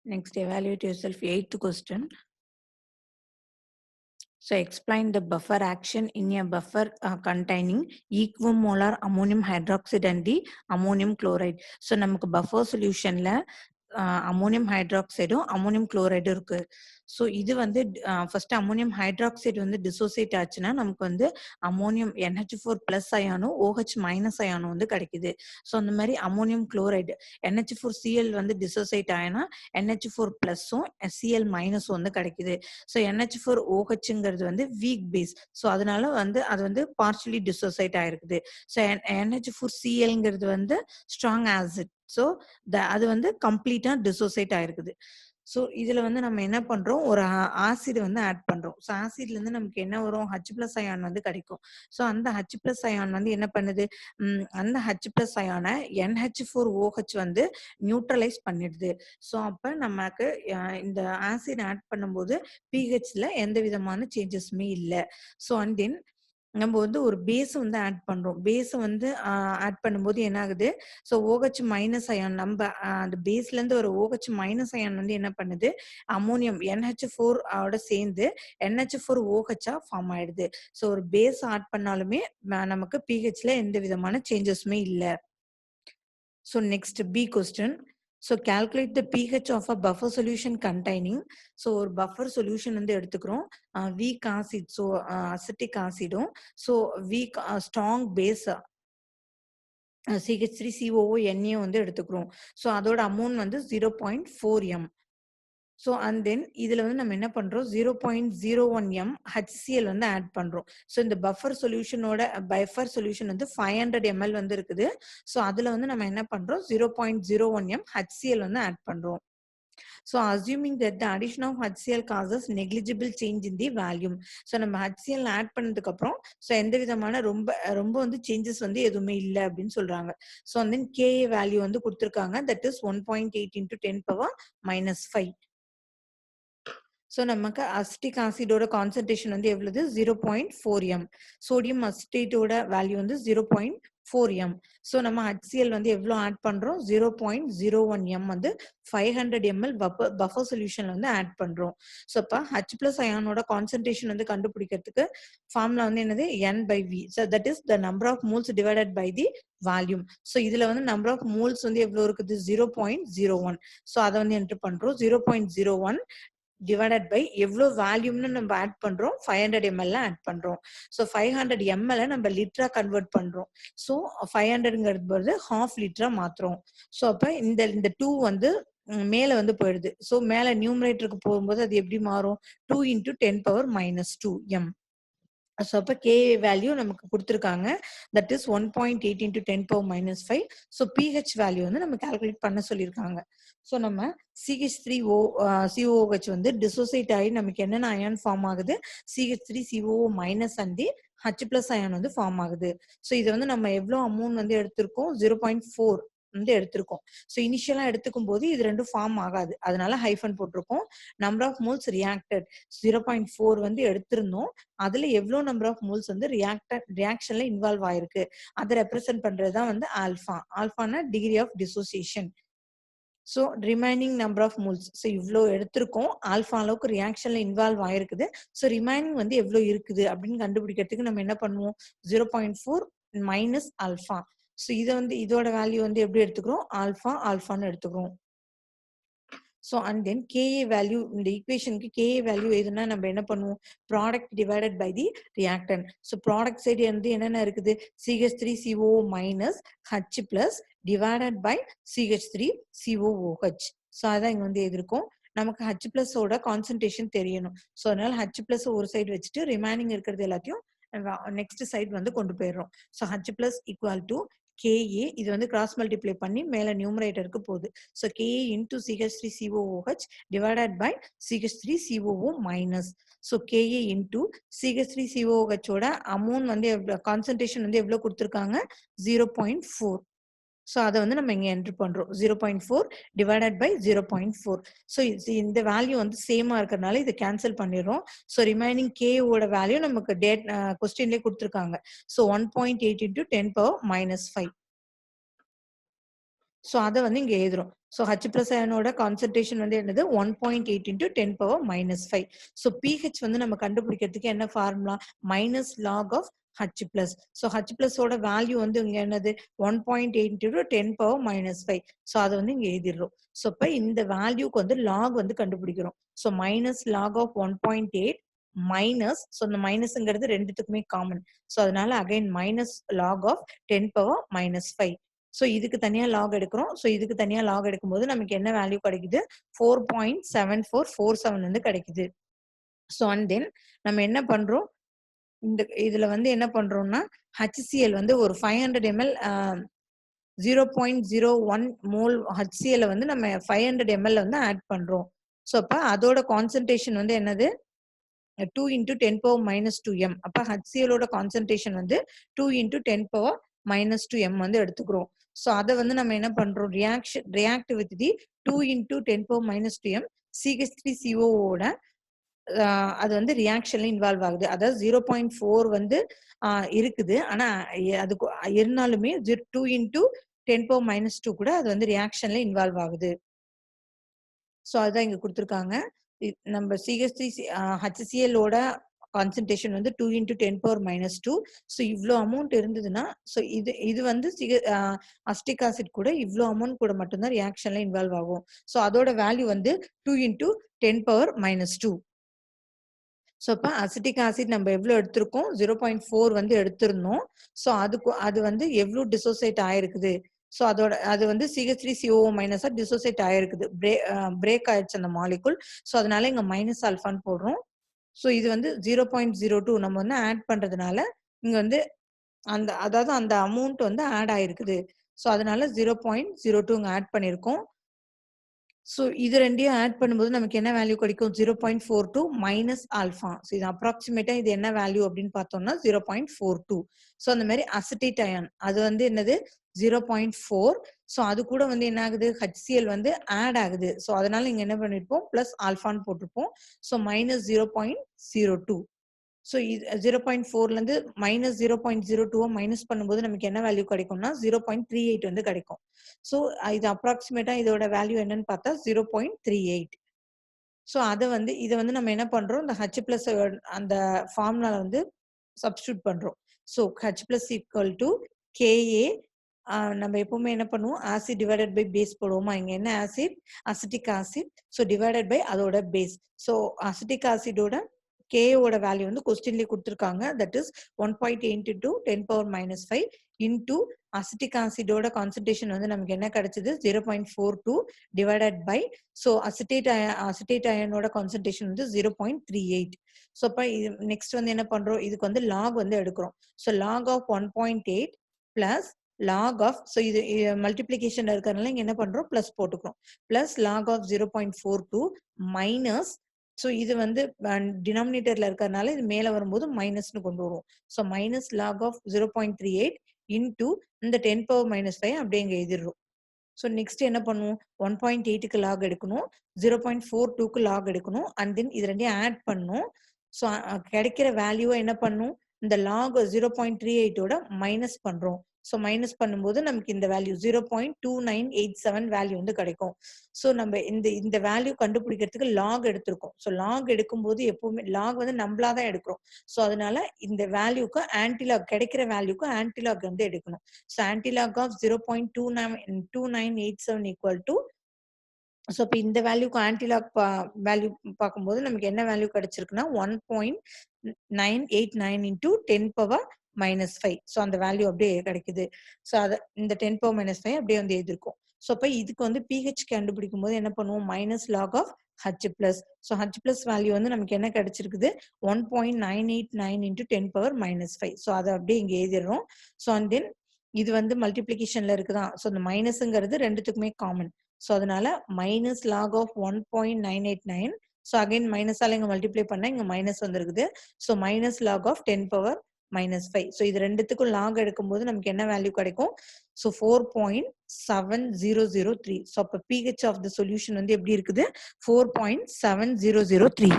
Next, evaluate yourself. Eighth question. So, explain the buffer action in a buffer containing equimolar ammonium hydroxide and the ammonium chloride. So, நமக்கு buffer solutionல ammonium ஹைட்ராக்சைடும் ammonium குளோரைடும் இருக்கு. So இது வந்து first ammonium hydroxide வந்து dissociate ஆச்சுன்னா நமக்கு வந்து அமோனியம் NH4 பிளஸ் அயானும் OH மைனஸ் அயானும் வந்து கிடைக்குது. ஸோ அந்த மாதிரி அமோனியம் குளோரைடு NH4Cl வந்து டிசோசியேட் ஆயினா NH4 பிளஸும் Cl மைனஸும் வந்து கிடைக்குது. ஸோ NH4OHங்கிறது வந்து வீக் பேஸ். ஸோ அதனால வந்து அது வந்து பார்ஷியலி டிசோசியேட் ஆயிருக்குது. ஸோ NH4Clங்கிறது வந்து ஸ்ட்ராங் ஆசிட். ஸோ அது வந்து கம்ப்ளீட்டா டிசோசியேட் ஆயிருக்குது. ஸோ இதுல வந்து நம்ம என்ன பண்றோம், ஒரு ஆசிட் வந்து ஆட் பண்றோம். ஸோ ஆசிட்ல இருந்து நமக்கு என்ன வரும், H+ அயான் வந்து கிடைக்கும். ஸோ அந்த H+ அயான் வந்து என்ன பண்ணுது, அந்த H+ அயானை NH4OH வந்து நியூட்ரலைஸ் பண்ணிடுது. ஸோ அப்ப நமக்கு இந்த ஆசிட் ஆட் பண்ணும்போது pHல எந்த விதமான சேஞ்சஸுமே இல்லை. ஸோ அண்ட் தென் நம்ம வந்து ஒரு பேஸ் வந்து ஆட் பண்றோம். பேஸ் வந்து ஆட் பண்ணும்போது என்ன ஆகுது, ஸோ OH மைனஸ் அயான் நம்ம அந்த பேஸ்ல இருந்து ஒரு OH மைனஸ் அயான் வந்து என்ன பண்ணுது, அமோனியம் NH4 ஓட சேர்ந்து NH4OH ஃபார்ம் ஆயிடுது. ஸோ ஒரு பேஸ் ஆட் பண்ணாலுமே நமக்கு pHல எந்த விதமான சேஞ்சஸுமே இல்லை. So next B question. So calculate the pH of a buffer solution containing. So ஒரு buffer solution வந்து எடுத்துக்கிறோம். weak acid, so acetic acidum, so weak strong base CH3COO வந்து எடுத்துக்கிறோம். ஸோ அதோட அமௌண்ட் வந்து 0.4 m. ஸோ அண்ட் தென் இதுல வந்து நம்ம என்ன பண்றோம், 0.01 m HCl வந்து ஆட் பண்றோம். ஸோ இந்த பஃபர் சொல்யூஷன் வந்து 500 ml வந்து இருக்குது. ஸோ அதுல வந்து நம்ம என்ன பண்றோம், 0.01 m HCl வந்து ஆட் பண்றோம். So assuming that the addition of HCl causes negligible change in the volume. So நம்ம HCl ஆட் பண்ணதுக்கு அப்புறம் ஸோ எந்த விதமான ரொம்ப வந்து சேஞ்சஸ் வந்து எதுவுமே இல்லை அப்படின்னு சொல்றாங்க. ஸோ தென் Ka வேல்யூ வந்து கொடுத்துருக்காங்க, தட் இஸ் 1.8 into 10⁻⁻5. ஸோ நமக்கு அசிட்டிக் ஆசிடோட கான்சன்ட்ரேஷன் வந்து எவ்வளவு, 0.4 m. சோடியம் அசிட்டேட்டோட வேல்யூ வந்து 0.4 m. ஸோ நம்ம HCl வந்து எவ்வளோ ஆட் பண்றோம், 0.01 m வந்து 500 ml பஃபர் சொல்யூஷன்ல வந்து ஆட் பண்றோம். ஸோ அப்ப H+ அயானோட கான்சன்ட்ரேஷன் வந்து கண்டுபிடிக்கிறதுக்கு ஃபார்முலா வந்து என்னது, N/V. So that is the number of moles divided by the volume. So இதுல வந்து நம்பர் ஆஃப் மோல்ஸ் வந்து எவ்வளவு இருக்குது, 0.01. ஸோ அதை வந்து என்டர் பண்றோம். 0.01 டிவைடட் பை எவ்வளோ வேல்யூம்னு நம்ம ஆட் பண்றோம், 500 ml ஆட் பண்றோம். ஸோ 500 ml நம்ம லிட்டரா கன்வெர்ட் பண்றோம். ஸோ 500ங்கிறது ½ லிட்டரா மாத்துறோம். ஸோ அப்ப இந்த 2 வந்து மேல வந்து போயிடுது. ஸோ மேல நியூமரேட்டருக்கு போகும்போது அது எப்படி மாறும், 2 into 10⁻⁻2 m. ஸோ அப்ப Ka வேல்யூ நமக்கு கொடுத்துருக்காங்க, that is 1.8 into 10⁻⁻5. So pH value வந்து நம்ம கால்குலேட் பண்ண சொல்லியிருக்காங்க. ஸோ நம்ம CH3COOH வந்து டிசோசியேட் ஆகி நமக்கு என்னென்ன அயான் ஃபார்ம் ஆகுது, CH3COO minus and H+ ion வந்து ஃபார்ம் ஆகுது. ஸோ இது வந்து நம்ம எவ்வளோ அமௌண்ட் வந்து எடுத்திருக்கோம், 0.4 வந்து எடுத்திருக்கோம். ஸோ இனிஷியலா எடுத்துக்கும் போது இது ரெண்டும் ஃபார்ம் ஆகாது, அதனால ஹைஃபன் போட்டிருக்கோம். நம்பர் ஆஃப் மோல்ஸ் ரியாக்டட் 0.4 வந்து எடுத்திருந்தோம். அதுல எவ்வளவு நம்பர் ஆஃப் மோல்ஸ் வந்து ரியாக்ஷன்ல இன்வால்வ் ஆயிருக்கு, அதை ரெப்ரசென்ட் பண்றதுதான் வந்து ஆல்பா. ஆல்பானா degree of dissociation. So remaining number of moles, so இவ்வளோ எடுத்திருக்கோம், ஆல்பா அளவுக்கு ரியாக்ஷன்ல இன்வால்வ் ஆயிருக்குது. ஸோ ரிமைனிங் வந்து எவ்வளோ இருக்குது அப்படின்னு கண்டுபிடிக்கிறதுக்கு நம்ம என்ன பண்ணுவோம், 0.4 மைனஸ் ஆல்பா. ஸோ இதை வந்து இதோட வேல்யூ வந்து எப்படி எடுத்துக்கிறோம், ஆல்பான்னு எடுத்துக்கிறோம். So and then Ka value, இந்த ஈக்குவேஷனுக்கு Ka வேல்யூ எதுனா நம்ம என்ன பண்ணுவோம், product divided by the reactant. So product side வந்து என்னென்ன இருக்குது, CH3COO minus H+ divided by CH3COOH. So அதான் இங்க வந்து எதிர்க்கும். நமக்கு H+ ஓட கான்சன்ட்ரேஷன் தெரியணும். ஸோ அதனால H+ ஒரு சைடு வச்சுட்டு ரிமைனிங் இருக்கிறது எல்லாத்தையும் நெக்ஸ்ட் சைடு வந்து கொண்டு போயிடுறோம். So H+ equal to Ka, இது வந்து கிராஸ் மல்டிப்ளை பண்ணி மேல நியூமரேட்டருக்கு போகுது. So Ka into CH3COOH divided by CH3COO minus. So Ka into CH3COOH ஓட அமௌண்ட் வந்து கான்சன்ட்ரேஷன் வந்து எவ்வளவு கொடுத்துருக்காங்க, 0.4. ஸோ அதை வந்து நம்ம இங்க என்டர் பண்றோம், 0.4 டிவைடட் பை 0.4. ஸோ இந்த வேல்யூ வந்து சேமா இருக்கிறதுனால இதை கேன்சல் பண்ணிடுறோம். ஸோ ரிமைனிங் K ஓட வேல்யூ நமக்கு கொஸ்டின்லேயே கொடுத்துருக்காங்க. So 1.8 into 10⁻⁻5. ஸோ அத வந்து இங்க எழுதுறோம். ஸோ H பிளஸ் அயனோட கான்சன்ட்ரேஷன் வந்து என்னது 1.8 into 10⁻⁵. ஸோ pH வந்து நம்ம கண்டுபிடிக்கிறதுக்கு என்ன formula minus log of H plus. So H பிளஸோட வேல்யூ வந்து இங்க என்னது 1.8 into 10⁻⁵. ஸோ அதை வந்து இங்க எழுதிடுறோம். ஸோ இப்ப இந்த வேல்யூக்கு வந்து லாக் வந்து கண்டுபிடிக்கிறோம். So minus log of 1.8 minus, so இந்த மைனஸ்ங்கிறது ரெண்டுத்துக்குமே காமன். ஸோ அதனால again minus log of 10⁻⁵. So இதுக்கு தனியா லாக் எடுக்கிறோம். ஸோ இதுக்கு தனியா லாக் எடுக்கும்போது நமக்கு என்ன வேல்யூ கிடைக்குது 4.7447 வந்து கிடைக்குது. ஸோ அண்ட் தென் நம்ம என்ன பண்றோம், இந்த இதுல வந்து என்ன பண்றோம்னா HCl வந்து ஒரு 500 ml 0.01 மோல் HCl வந்து நம்ம 500 ml வந்து ஆட் பண்றோம். ஸோ அப்ப அதோட கான்சன்ட்ரேஷன் வந்து என்னது 2 into 10⁻⁻2m. அப்ப HCl ஓட கான்சன்ட்ரேஷன் வந்து 2 into 10⁻⁻2m வந்து எடுத்துக்கிறோம். ஸோ அதை வந்து நம்ம என்ன பண்றோம் react with the 2 into 10⁻⁻2m CH3CO ஓட அது வந்து ரியாக்ஷன்ல இன்வால்வ் ஆகுது. அதாவது 0.4 வந்து இருக்குது. ஆனா அது இருந்தாலுமே 2 into 10⁻⁻2 கூட அது வந்து ரியாக்ஷன்ல இன்வால்வ் ஆகுது. ஸோ அதுதான் இங்க கொடுத்துருக்காங்க. நம்ம HCl ஓட கான்சன்ட்ரேஷன் வந்து 2 into 10⁻⁻2. ஸோ இவ்ளோ அமௌண்ட் இருந்ததுன்னா, ஸோ இது வந்து அசிட்டிக் ஆசிட் கூட இவ்ளோ அமௌண்ட் கூட மட்டும்தான் ரியாக்ஷன்ல இன்வால்வ் ஆகும். ஸோ அதோட வேல்யூ வந்து 2 into 10⁻⁻2. ஸோ அப்ப அசிட்டிக் ஆசிட் நம்ம எவ்வளோ எடுத்திருக்கோம் 0.4 வந்து எடுத்திருந்தோம். ஸோ அது வந்து எவ்வளோ டிசோசைட் ஆயிருக்குது. ஸோ அது வந்து CH3COO- டிசோசைட் ஆயிருக்குது. பிரேக் ஆயிடுச்சு அந்த மாலிகுல். ஸோ அதனால இங்க மைனஸ் ஆல்ஃபான்னு போடுறோம். ஸோ இது வந்து 0.02 நம்ம வந்து ஆட் பண்றதுனால இங்க வந்து அதாவது அந்த அமௌண்ட் வந்து ஆட் ஆயிருக்குது. ஸோ அதனால 0.02 இங்க ஆட் பண்ணியிருக்கோம். ஸோ இது ரெண்டையும் ஆட் பண்ணும்போது நமக்கு என்ன வேல்யூ கிடைக்கும் 0.42 மைனஸ் ஆல்ஃபா. ஸோ இது அப்ராக்சிமேட்டா இது என்ன வேல்யூ அப்படின்னு பார்த்தோம்னா 0.42. ஸோ அந்த மாதிரி அசிட்டேட் அயான் அது வந்து என்னது 0.4. ஸோ அது கூட வந்து என்ன ஆகுது HCl வந்து ஆட் ஆகுது. ஸோ அதனால இங்க என்ன பண்ணிருப்போம் பிளஸ் ஆல்ஃபான்னு போட்டிருப்போம். So minus 0.02. ஸோ இது 0.4ல இருந்து மைனஸ் 0.02 மைனஸ் பண்ணும்போது நமக்கு என்ன வேல்யூ கிடைக்கும்னா 0.38 வந்து கிடைக்கும். ஸோ இது அப்ராக்சிமேட்டா இதோட வேல்யூ என்னன்னு பார்த்தா 0.38. ஸோ இதை வந்து நம்ம என்ன பண்றோம் இந்த H பிளஸ் அந்த ஃபார்முலா வந்து சப்ஸ்டியூட் பண்றோம். So H plus equal to KA. நம்ம எப்பவுமே என்ன பண்ணுவோம் ஆசிட் டிவைடட் பை பேஸ் போடுவோமா, இங்க என்ன acid acetic acid. So divided by அதோட பேஸ். ஸோ அசிட்டிக் ஆசிடோட K ஓட வேல்யூ வந்து கொஸ்டின்லயே கொடுத்திருக்காங்க. That is 1.8 into 10⁻⁵ into acetic ஆசிடோட கான்சன்ட்ரேஷன் வந்து நமக்கு என்ன கிடைச்சது 0.42 டிவைடட் பை ஸோ அசிட்டேட் அயனோட கான்சன்ட்ரேஷன் வந்து 0.38. ஸோ அப்ப நெக்ஸ்ட் வந்து என்ன பண்றோம் இதுக்கு வந்து லாக் வந்து எடுக்கிறோம். So log of 1.8 plus log of, so இது மல்டிப்ளிகேஷன் இருக்கிறதுனால இங்க என்ன பண்றோம் பிளஸ் போட்டுக்கிறோம். Plus log of 0.42 minus, so இது வந்து டினாமினேட்டர்ல இருக்கிறதுனால இது மேல வரும்போது மைனஸ்னு கொண்டு வருவோம். So minus log of 0.38 into இந்த 10⁻⁵ அப்படியே இங்க எழுதிடுறோம். ஸோ நெக்ஸ்ட் என்ன பண்ணுவோம் 1.8க்கு லாக் எடுக்கணும், 0.42க்கு லாக் எடுக்கணும், அண்ட் தென் இது ரெண்டையும் ஆட் பண்ணணும். ஸோ கிடைக்கிற வேல்யூவை என்ன பண்ணும் இந்த லாக் 0.38ஓட மைனஸ் பண்றோம். ஸோ மைனஸ் பண்ணும்போது நமக்கு இந்த வேல்யூ 0.2987 வேல்யூ வந்து கிடைக்கும். ஸோ நம்ம இந்த வேல்யூ கண்டுபிடிக்கிறதுக்கு லாக் எடுத்திருக்கோம். ஸோ லாக் எடுக்கும்போது எப்பவுமே லாக் வந்து நம்மளா தான் எடுக்கிறோம். ஸோ அதனால இந்த வேல்யூக்கு ஆன்டிலாக் கிடைக்கிற வேல்யூக்கு ஆன்டிலாக் வந்து எடுக்கணும். So antilog of 0.2987 equal to, so இப்போ இந்த வேல்யூக்கு ஆன்டிலாக் வேல்யூ பார்க்கும்போது நமக்கு என்ன வேல்யூ கிடைச்சிருக்குன்னா 1.989 into 10⁻⁻5. ஸோ அந்த வேல்யூ அப்படியே கிடைக்குது. ஸோ அதை இந்த 10⁻⁻5 அப்படியே வந்து எழுதிருக்கோம். ஸோ அப்போ இதுக்கு வந்து pH கண்டுபிடிக்கும் போது என்ன பண்ணுவோம் minus log of H plus. So H plus value வந்து நமக்கு என்ன கிடைச்சிருக்குது 1.989 into 10⁻⁻5. ஸோ அதை அப்படியே இங்க எழுதிடுறோம். ஸோ அண்ட் தென் இது வந்து மல்டிப்ளிகேஷன்ல இருக்குதான். ஸோ இந்த மைனஸ்ங்கிறது ரெண்டுத்துக்குமே காமன். ஸோ அதனால minus log of 1.989. So again மைனஸால இங்க மல்டிப்ளை பண்ணா இங்க மைனஸ் வந்திருக்குது. So minus log of 10⁻⁻5. So இது ரெண்டுத்துக்கும் லாக் எடுக்கும்போது நமக்கு என்ன வேல்யூ கிடைக்கும் ஸோ 4.7003. ஸோ அப்ப pH ஆஃப் த சொல்யூஷன் வந்து எப்படி இருக்குது 4.7003.